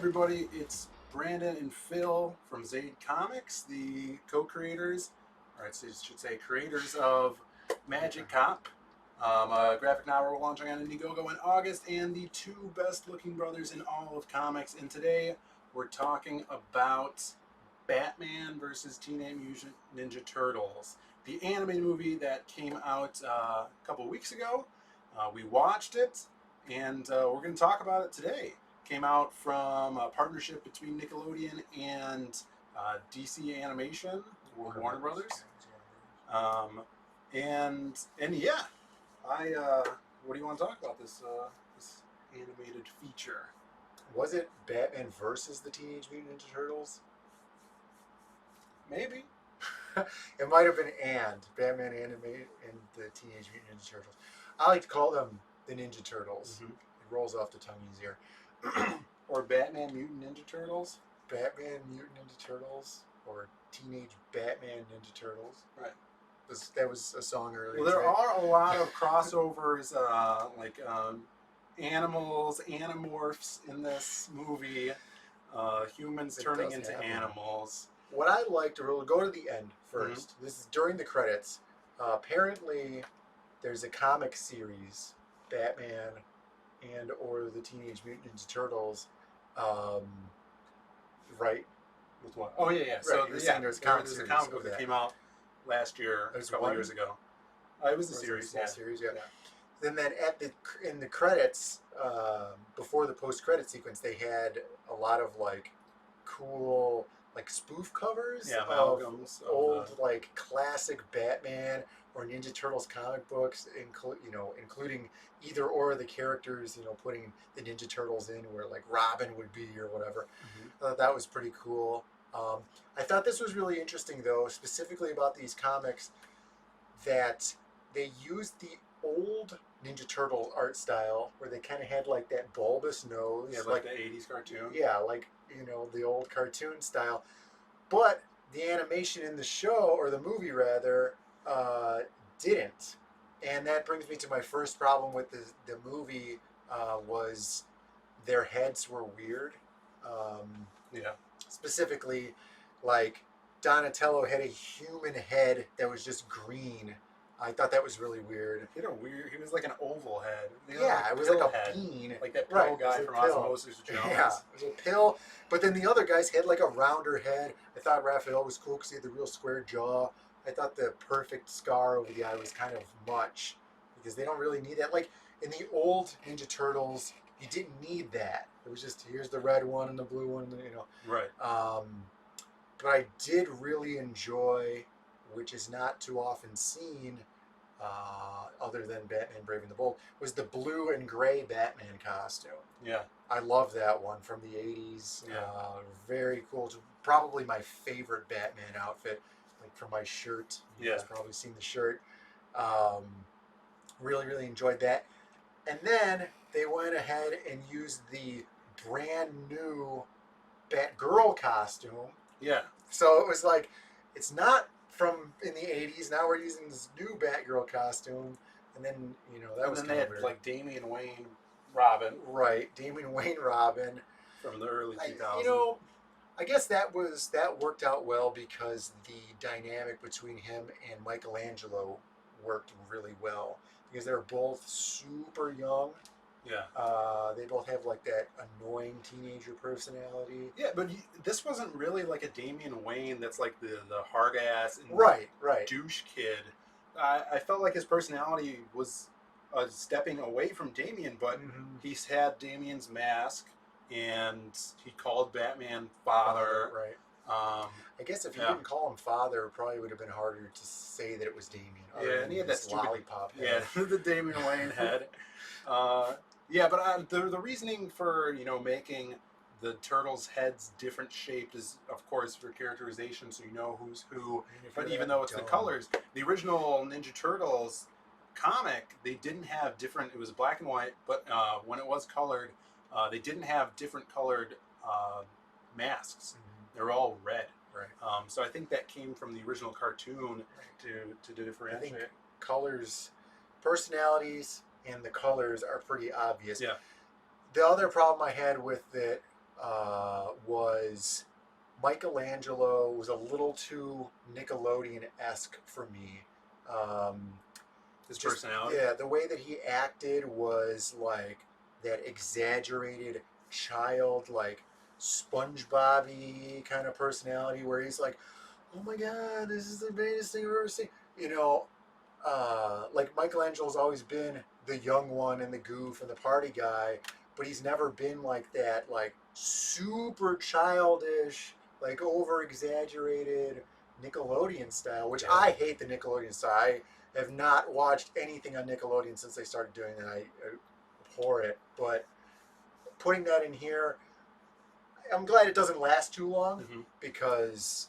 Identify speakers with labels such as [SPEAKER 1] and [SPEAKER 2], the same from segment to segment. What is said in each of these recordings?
[SPEAKER 1] everybody, it's Brandon and Phil from Zaid Comics, the co-creators, or I should say creators of Magic Cop, a graphic novel launching on Indiegogo in August, and the two best-looking brothers in all of comics. And today we're talking about Batman versus Teenage Mutant Ninja Turtles, the animated movie that came out a couple weeks ago. We watched it, and we're going to talk about it today. Came out from a partnership between Nickelodeon and DC Animation, Warner Brothers. And yeah, what do you want to talk about this animated feature?
[SPEAKER 2] Was it Batman versus the Teenage Mutant Ninja Turtles?
[SPEAKER 1] Maybe.
[SPEAKER 2] It might have been Batman animated and the Teenage Mutant Ninja Turtles. I like to call them the Ninja Turtles.
[SPEAKER 1] Mm-hmm.
[SPEAKER 2] It rolls off the tongue easier.
[SPEAKER 1] Or Batman Mutant Ninja Turtles.
[SPEAKER 2] Batman Mutant Ninja Turtles or Teenage Batman Ninja Turtles.
[SPEAKER 1] Right.
[SPEAKER 2] That was a song earlier.
[SPEAKER 1] Well, there are a lot of crossovers, animals, animorphs in this movie. Humans turning into animals.
[SPEAKER 2] What I liked, we'll go to the end first. Mm-hmm. This is during the credits. Apparently, there's a comic series, Batman and or the Teenage Mutant Ninja Turtles, right?
[SPEAKER 1] With what? Oh yeah.
[SPEAKER 2] Right.
[SPEAKER 1] So
[SPEAKER 2] there's
[SPEAKER 1] a comic book that came out last year, a couple years ago. It was a series.
[SPEAKER 2] Yeah. Series, yeah. Then in the credits, before the post-credit sequence, they had a lot of like cool like spoof covers of old like classic Batman or Ninja Turtles comic books, including either or the characters, putting the Ninja Turtles in where like Robin would be or whatever. Mm-hmm. I thought that was pretty cool. I thought this was really interesting though, specifically about these comics, that they used the old Ninja Turtle art style where they kind of had like that bulbous nose.
[SPEAKER 1] Yeah, like the 80s cartoon.
[SPEAKER 2] Yeah, like, the old cartoon style. But the animation in the show, or the movie rather, didn't. And that brings me to my first problem with the movie, was their heads were weird. Specifically, like Donatello had a human head that was just green. I thought that was really weird.
[SPEAKER 1] He was like an oval head.
[SPEAKER 2] It was like a bean.
[SPEAKER 1] Like that pill guy from Osmosis Jones.
[SPEAKER 2] Yeah, it was a pill. But then the other guys had like a rounder head. I thought Raphael was cool because he had the real square jaw. I thought the perfect scar over the eye was kind of much because they don't really need that. Like in the old Ninja Turtles, you didn't need that. It was just, here's the red one and the blue one,
[SPEAKER 1] Right.
[SPEAKER 2] But I did really enjoy, which is not too often seen, other than Batman Brave and the Bold, was the blue and gray Batman costume.
[SPEAKER 1] Yeah.
[SPEAKER 2] I love that one from the 80s.
[SPEAKER 1] Yeah.
[SPEAKER 2] Very cool. Probably my favorite Batman outfit, like from my shirt. You guys probably seen the shirt. Really, really enjoyed that. And then they went ahead and used the brand new Batgirl costume.
[SPEAKER 1] Yeah.
[SPEAKER 2] So it was like, it's not from in the 80s. Now we're using this new Batgirl costume. And then, that was kind of weird.
[SPEAKER 1] Like Damian Wayne Robin.
[SPEAKER 2] Right. Damian Wayne Robin.
[SPEAKER 1] From the early 2000s.
[SPEAKER 2] I guess that worked out well because the dynamic between him and Michelangelo worked really well. Because they're both super young.
[SPEAKER 1] Yeah.
[SPEAKER 2] They both have like that annoying teenager personality.
[SPEAKER 1] Yeah, but this wasn't really like a Damian Wayne that's like the hard ass and
[SPEAKER 2] right
[SPEAKER 1] douche kid. I felt like his personality was stepping away from Damian, but he's had Damian's mask and he called Batman father.
[SPEAKER 2] Right. I guess if you didn't call him father, it probably would have been harder to say that it was Damian.
[SPEAKER 1] Yeah, and he had that stupid
[SPEAKER 2] lollipop head.
[SPEAKER 1] Yeah, the Damian Wayne head. But the reasoning for making the turtles' heads different shaped is, of course, for characterization, so you know who's who. But even though it's the colors, the original Ninja Turtles comic, they didn't have different. It was black and white, but when it was colored, they didn't have different colored masks. They were all red.
[SPEAKER 2] Right.
[SPEAKER 1] So I think that came from the original cartoon to differentiate.
[SPEAKER 2] I think colors, personalities, and the colors are pretty obvious.
[SPEAKER 1] Yeah.
[SPEAKER 2] The other problem I had with it was Michelangelo was a little too Nickelodeon-esque for me. Um,
[SPEAKER 1] His
[SPEAKER 2] just
[SPEAKER 1] personality.
[SPEAKER 2] yeah, the way that he acted was like that exaggerated child, like SpongeBob-y kind of personality, where he's like, "Oh my God, this is the greatest thing I've ever seen." You know, like Michelangelo's always been the young one and the goof and the party guy, but he's never been like that, like super childish, like over exaggerated Nickelodeon style, which I hate the Nickelodeon style. I have not watched anything on Nickelodeon since they started doing that. I abhor it. But putting that in here, I'm glad it doesn't last too long because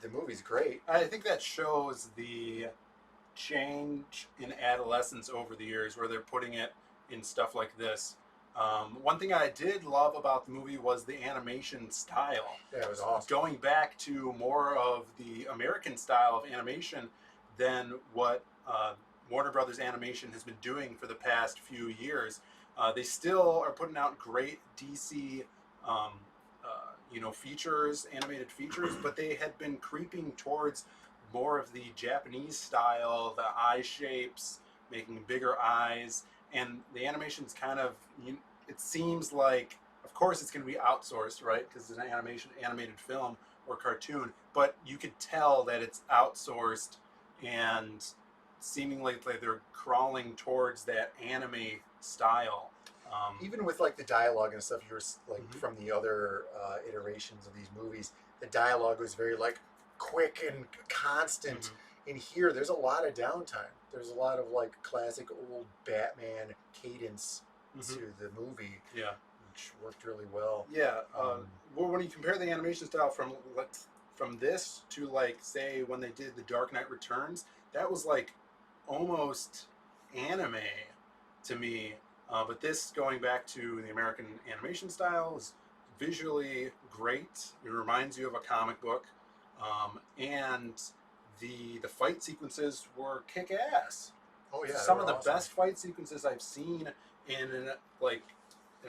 [SPEAKER 2] the movie's great.
[SPEAKER 1] I think that shows the change in adolescence over the years where they're putting it in stuff like this. One thing I did love about the movie was the animation style.
[SPEAKER 2] Yeah, it was awesome.
[SPEAKER 1] Going back to more of the American style of animation than what Warner Brothers Animation has been doing for the past few years. They still are putting out great DC, features, animated features, but they had been creeping towards more of the Japanese style, the eye shapes, making bigger eyes, and the animation's kind of, it seems like, of course it's going to be outsourced, right? Because it's an animated film or cartoon, but you could tell that it's outsourced and seemingly like they're crawling towards that anime style.
[SPEAKER 2] Even with like the dialogue and stuff, you were like from the other iterations of these movies, the dialogue was very like quick and constant. In here, there's a lot of downtime. There's a lot of like classic old Batman cadence to the movie.
[SPEAKER 1] Yeah,
[SPEAKER 2] which worked really well.
[SPEAKER 1] Yeah. Well, when you compare the animation style from this to like say when they did The Dark Knight Returns, that was like almost anime to me. But this, going back to the American animation style, is visually great. It reminds you of a comic book, and the fight sequences were kick ass.
[SPEAKER 2] Oh yeah,
[SPEAKER 1] Some of the
[SPEAKER 2] awesome.
[SPEAKER 1] best fight sequences I've seen in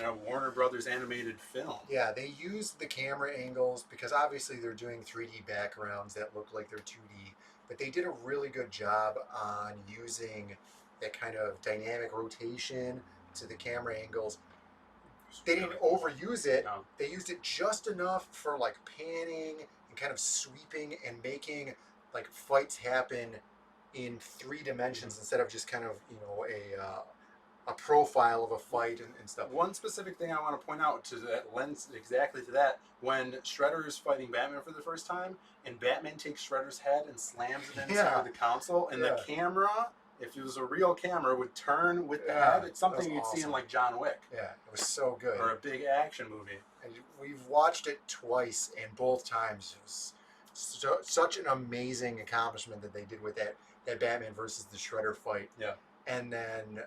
[SPEAKER 1] a Warner Brothers animated film.
[SPEAKER 2] Yeah, they used the camera angles because obviously they're doing 3D backgrounds that look like they're 2D, but they did a really good job on using that kind of dynamic rotation to the camera angles. They didn't overuse it.
[SPEAKER 1] No.
[SPEAKER 2] They used it just enough for like panning and kind of sweeping and making like fights happen in 3 dimensions instead of just kind of a profile of a fight and stuff.
[SPEAKER 1] One specific thing I want to point out to that lends exactly to that, when Shredder is fighting Batman for the first time, and Batman takes Shredder's head and slams it into the console, and the camera, if it was a real camera, would turn with the head. It's something you'd see in like John Wick.
[SPEAKER 2] Yeah, it was so good.
[SPEAKER 1] Or a big action movie.
[SPEAKER 2] And we've watched it twice, and both times it was such an amazing accomplishment that they did with that Batman versus the Shredder fight.
[SPEAKER 1] Yeah.
[SPEAKER 2] And then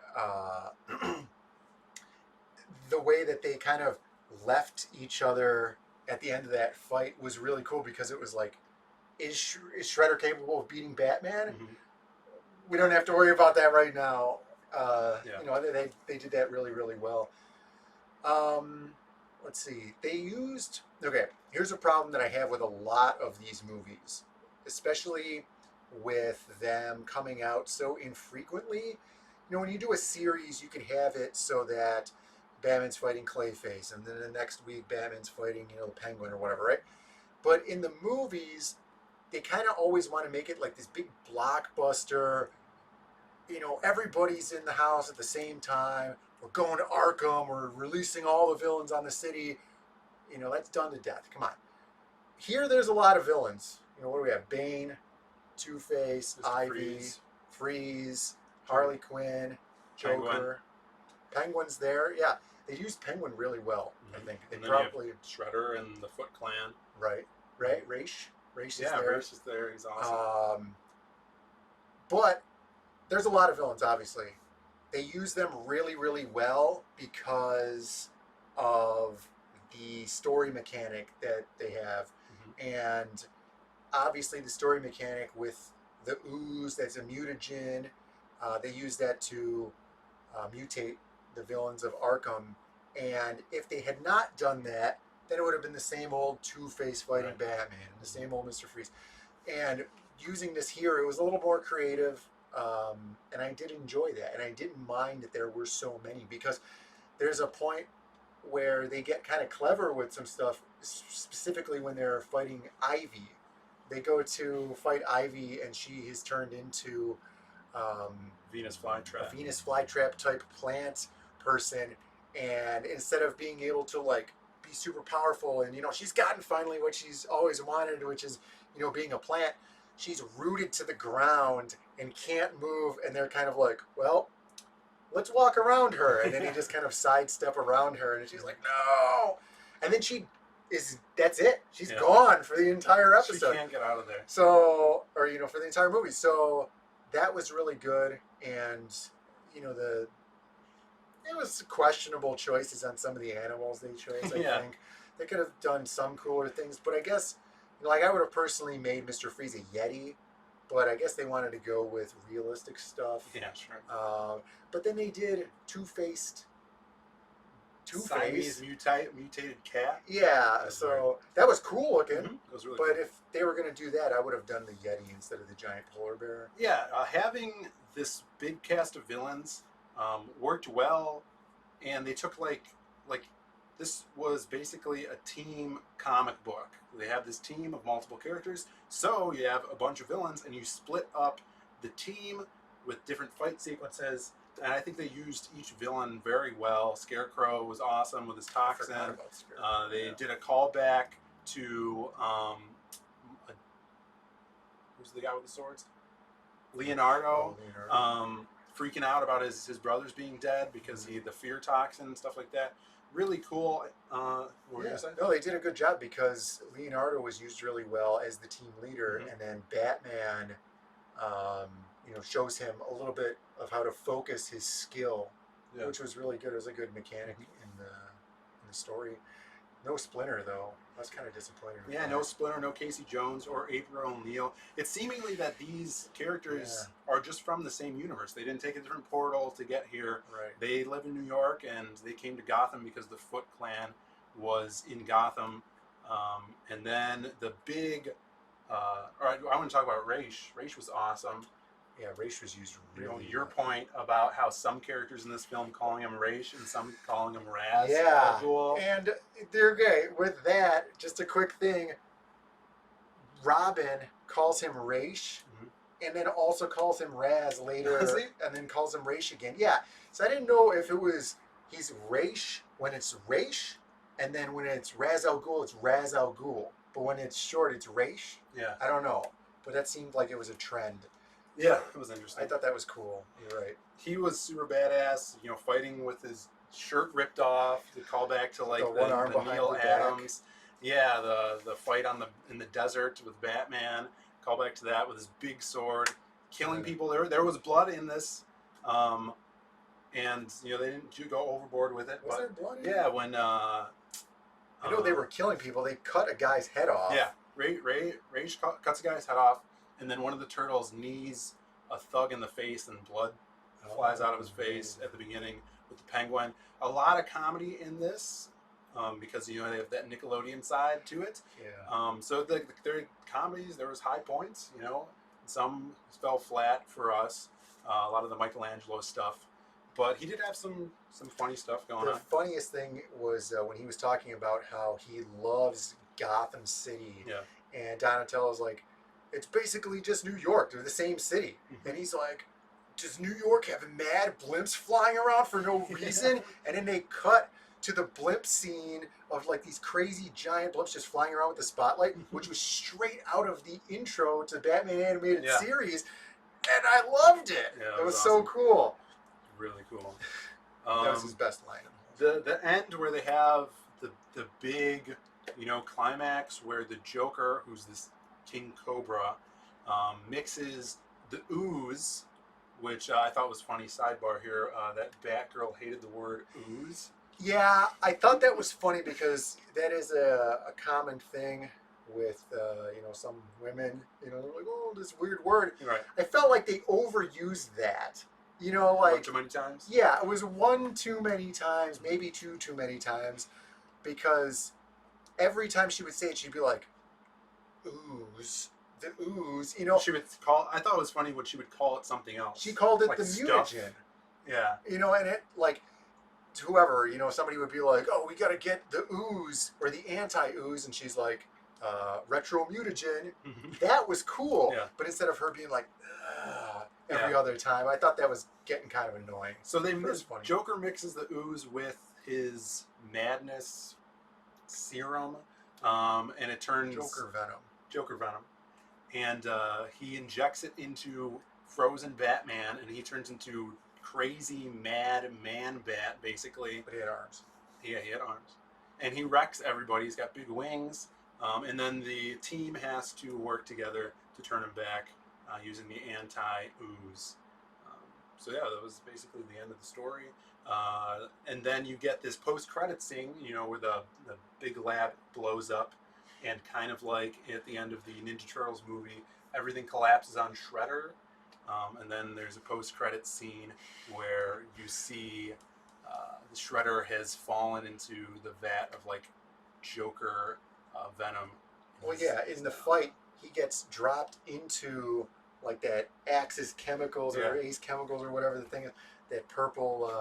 [SPEAKER 2] the way that they kind of left each other at the end of that fight was really cool because it was like, is Shredder capable of beating Batman? We don't have to worry about that right now. They did that really, really well. Let's see. Here's a problem that I have with a lot of these movies, especially with them coming out so infrequently. When you do a series, you can have it so that Batman's fighting Clayface, and then the next week Batman's fighting, the Penguin or whatever, right? But in the movies, they kind of always want to make it like this big blockbuster. Everybody's in the house at the same time. We're going to Arkham. We're releasing all the villains on the city. That's done to death. Come on. Here, there's a lot of villains. What do we have? Bane, Two-Face, Ivy, Freeze, Harley Quinn, Joker. Penguin's there. Yeah, they used Penguin really well. I think they probably
[SPEAKER 1] Shredder and the Foot Clan.
[SPEAKER 2] Right. Raish is there.
[SPEAKER 1] Yeah, Raish is there. He's awesome.
[SPEAKER 2] But there's a lot of villains. Obviously, they use them really, really well because of the story mechanic that they have, and obviously the story mechanic with the ooze, that's a mutagen. They use that to mutate the villains of Arkham, And if they had not done that, then it would have been the same old Two-Face fighting
[SPEAKER 1] Right.
[SPEAKER 2] Batman and the same old Mr. Freeze. And using this here, it was a little more creative, and I did enjoy that. And I didn't mind that there were so many, because there's a point where they get kind of clever with some stuff, specifically when they're fighting Ivy. They go to fight Ivy, and she is turned into
[SPEAKER 1] Venus flytrap.
[SPEAKER 2] a Venus flytrap type plant person, and instead of being able to like be super powerful, and she's gotten finally what she's always wanted, which is being a plant, she's rooted to the ground and can't move, and they're kind of like, well, let's walk around her, and then he just kind of sidestep around her, and she's like, no, and then that's it, she's gone for the entire episode.
[SPEAKER 1] She can't get out of there.
[SPEAKER 2] So, or for the entire movie. So that was really good, and it was questionable choices on some of the animals they chose. I think they could have done some cooler things, but I guess like I would have personally made Mr. Freeze a Yeti, but I guess they wanted to go with realistic stuff.
[SPEAKER 1] Yeah, sure.
[SPEAKER 2] But then they did Two-Faced.
[SPEAKER 1] Siamese mutated cat.
[SPEAKER 2] Yeah, so that was cool looking.
[SPEAKER 1] Mm-hmm. It was really
[SPEAKER 2] but
[SPEAKER 1] cool.
[SPEAKER 2] if they were going to do that, I would have done the Yeti instead of the giant polar bear.
[SPEAKER 1] Yeah, having this big cast of villains worked well, and they took like this was basically a team comic book. They have this team of multiple characters, so you have a bunch of villains, and you split up the team with different fight sequences. And I think they used each villain very well. Scarecrow was awesome with his toxin. They did a callback to who's the guy with the swords? Leonardo. Freaking out about his brothers being dead because he had the fear toxin and stuff like that. Really cool. What were you gonna say?
[SPEAKER 2] No, they did a good job because Leonardo was used really well as the team leader, and then Batman, shows him a little bit of how to focus his skill, which was really good. It was a good mechanic in the story. No Splinter though. I was kind of disappointed.
[SPEAKER 1] Yeah, no Splinter, no Casey Jones or April O'Neil. It's seemingly that these characters are just from the same universe. They didn't take a different portal to get here.
[SPEAKER 2] Right.
[SPEAKER 1] They live in New York, and they came to Gotham because the Foot Clan was in Gotham. And then the big... all right, I want to talk about Raish. Raish was awesome.
[SPEAKER 2] Yeah, Raish was used really
[SPEAKER 1] your point about how some characters in this film calling him Raish and some calling him Raz.
[SPEAKER 2] Yeah,
[SPEAKER 1] cool.
[SPEAKER 2] And they're gay. With that, just a quick thing, Robin calls him Raish, and then also calls him Raz later, and then calls him Raish again. Yeah, so I didn't know if it was he's Raish when it's Raish, and then when it's Raz Al Ghul, it's Raz Al Ghul. But when it's short, it's Raish.
[SPEAKER 1] Yeah.
[SPEAKER 2] I don't know, but that seemed like it was a trend.
[SPEAKER 1] Yeah, it was interesting.
[SPEAKER 2] I thought that was cool. You're right.
[SPEAKER 1] He was super badass, fighting with his shirt ripped off. To call back to like the Neil Adams. Yeah, the fight in the desert with Batman. Call back to that with his big sword, killing people. There was blood in this, and they didn't go overboard with it.
[SPEAKER 2] Was there blood in it?
[SPEAKER 1] Yeah, when
[SPEAKER 2] I know they were killing people. They cut a guy's head off.
[SPEAKER 1] Yeah, Raish cuts a guy's head off. And then one of the turtles knees a thug in the face, and blood flies out of his face at the beginning with the penguin. A lot of comedy in this because they have that Nickelodeon side to it.
[SPEAKER 2] Yeah.
[SPEAKER 1] So their comedies, there was high points. Some fell flat for us. A lot of the Michelangelo stuff, but he did have some funny stuff going on.
[SPEAKER 2] The funniest thing was when he was talking about how he loves Gotham City.
[SPEAKER 1] Yeah.
[SPEAKER 2] And Donatello's like, it's basically just New York. They're the same city. And he's like, does New York have mad blimps flying around for no reason? And then they cut to the blimp scene of like these crazy giant blimps just flying around with the spotlight, which was straight out of the intro to Batman animated series. And I loved it.
[SPEAKER 1] Yeah,
[SPEAKER 2] it was
[SPEAKER 1] awesome.
[SPEAKER 2] so cool.
[SPEAKER 1] Really cool.
[SPEAKER 2] That was his best line.
[SPEAKER 1] The end where they have the big, climax where the Joker, who's this King Cobra, mixes the ooze, which I thought was funny. Sidebar here, that Batgirl hated the word ooze.
[SPEAKER 2] Yeah, I thought that was funny because that is a common thing with some women. They're like, oh, this weird word.
[SPEAKER 1] Right.
[SPEAKER 2] I felt like they overused that You know,
[SPEAKER 1] One
[SPEAKER 2] like
[SPEAKER 1] too many times.
[SPEAKER 2] yeah, it was one too many times, maybe two too many times, because every time she would say it, she'd be like, ooze, the ooze. You know,
[SPEAKER 1] She would call. I thought it was funny when she would call it something else.
[SPEAKER 2] she called it
[SPEAKER 1] like
[SPEAKER 2] the
[SPEAKER 1] stuff.
[SPEAKER 2] mutagen.
[SPEAKER 1] Yeah.
[SPEAKER 2] You know, and it like to whoever, you know, somebody would be like, oh, we got to get the ooze or the anti-ooze, and she's like, retro mutagen. That was cool.
[SPEAKER 1] Yeah.
[SPEAKER 2] But instead of her being like, every
[SPEAKER 1] Yeah.
[SPEAKER 2] other time, I thought that was getting kind of annoying.
[SPEAKER 1] So they
[SPEAKER 2] It was funny.
[SPEAKER 1] Joker mixes the ooze with his madness serum, and it turns Joker Venom, and he injects it into frozen Batman, and he turns into crazy mad man bat basically.
[SPEAKER 2] But he had arms.
[SPEAKER 1] Yeah, he had arms, and he wrecks everybody. He's got big wings, and then the team has to work together to turn him back using the anti-ooze. So yeah, that was basically the end of the story. And then you get this post-credit scene, you know, where the big lab blows up, and kind of like at the end of the Ninja Turtles movie, everything collapses on Shredder. And then there's a post-credit scene where you see the Shredder has fallen into the vat of like Joker venom.
[SPEAKER 2] Well, yeah, in the fight, he gets dropped into like that Axis chemicals or Ace chemicals or whatever the thing is, that purple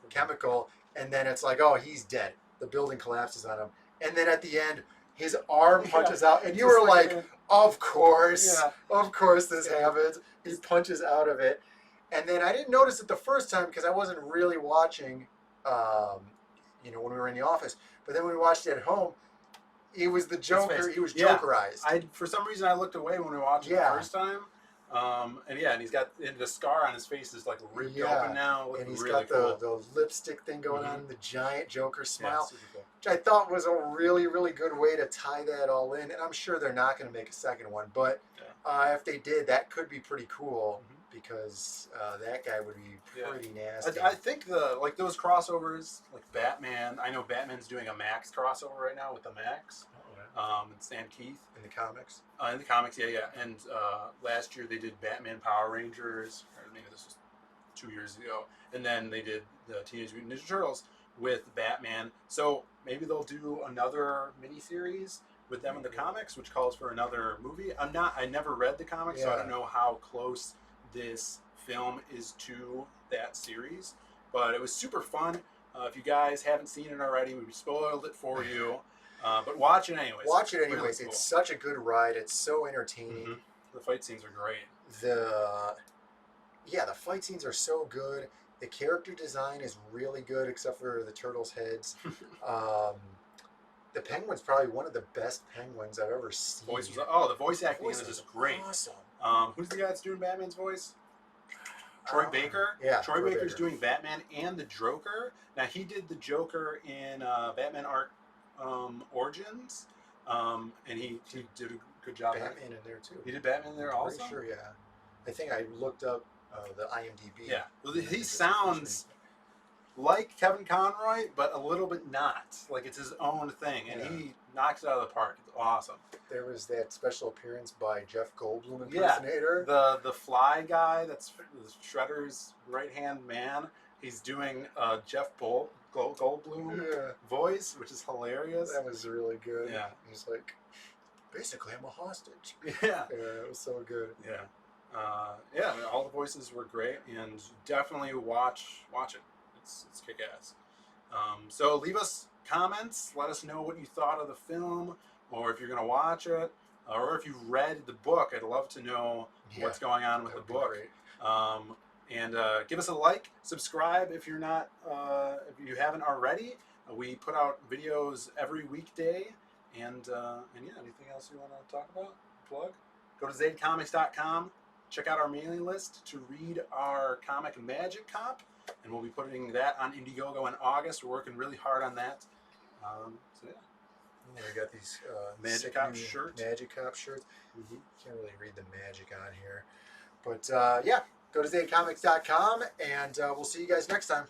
[SPEAKER 2] chemical, and then it's like, oh, he's dead. The building collapses on him, and then at the end, his arm punches out, and you were like, of course this happens. He punches out of it, and then I didn't notice it the first time because I wasn't really watching, you know, when we were in the office. But then when we watched it at home, he was the Joker. He was Jokerized.
[SPEAKER 1] For some reason, I looked away when we watched it the first time. And he's got the scar on his face is like ripped open now.
[SPEAKER 2] And he's
[SPEAKER 1] really
[SPEAKER 2] got
[SPEAKER 1] cool.
[SPEAKER 2] the lipstick thing going on, the giant Joker smile,
[SPEAKER 1] super cool.
[SPEAKER 2] which I thought was a really, really good way to tie that all in. And I'm sure they're not going to make a second one, but if they did, that could be pretty cool because that guy would be pretty nasty.
[SPEAKER 1] I think those crossovers, like Batman. I know Batman's doing a Max crossover right now with the Max. And Stan Keith
[SPEAKER 2] in the comics.
[SPEAKER 1] In the comics, yeah. And last year they did Batman Power Rangers, or maybe this was 2 years ago. And then they did the Teenage Mutant Ninja Turtles with Batman. So maybe they'll do another miniseries with them in the comics, which calls for another movie. I never read the comics, so I don't know how close this film is to that series. But it was super fun. If you guys haven't seen it already, we spoiled it for you. But watch it anyways.
[SPEAKER 2] Watch it anyways.
[SPEAKER 1] Really cool.
[SPEAKER 2] It's such a good ride. It's so entertaining.
[SPEAKER 1] The fight scenes are great.
[SPEAKER 2] The fight scenes are so good. The character design is really good, except for the turtles' heads. The Penguin's probably one of the best Penguins I've ever seen.
[SPEAKER 1] The voice acting is just great.
[SPEAKER 2] Awesome.
[SPEAKER 1] Who's the guy that's doing Batman's voice? Troy Baker.
[SPEAKER 2] Yeah,
[SPEAKER 1] Troy Baker's doing Batman and the Joker. Now he did the Joker in Batman Origins, and he did a good job.
[SPEAKER 2] Batman in there too.
[SPEAKER 1] He did Batman there also.
[SPEAKER 2] Pretty sure, yeah. I think I looked up the IMDb.
[SPEAKER 1] Yeah, well, he sounds like Kevin Conroy, but a little bit not. Like it's his own thing, and he knocks it out of the park. It's awesome. There
[SPEAKER 2] was that special appearance by Jeff Goldblum impersonator.
[SPEAKER 1] The Fly guy, that's Shredder's right-hand man. He's doing Jeff Goldblum voice, which is hilarious.
[SPEAKER 2] That was really good.
[SPEAKER 1] Yeah.
[SPEAKER 2] He's like, basically, I'm a hostage.
[SPEAKER 1] Yeah.
[SPEAKER 2] Yeah, it was so good.
[SPEAKER 1] Yeah. All the voices were great, and definitely watch it. It's kick-ass. So leave us comments. Let us know what you thought of the film, or if you're going to watch it, or if you've read the book. I'd love to know what's going on with the book. And give us a like, subscribe if you're not, if you haven't already. We put out videos every weekday, and anything else you want to talk about? Plug? Go to zaidcomics.com. Check out our mailing list to read our comic Magic Cop, and we'll be putting that on Indiegogo in August. We're working really hard on that.
[SPEAKER 2] And we got these
[SPEAKER 1] Magic Cop shirts.
[SPEAKER 2] Magic Cop shirts. Can't really read the magic on here, but go to zaidcomics.com, and we'll see you guys next time.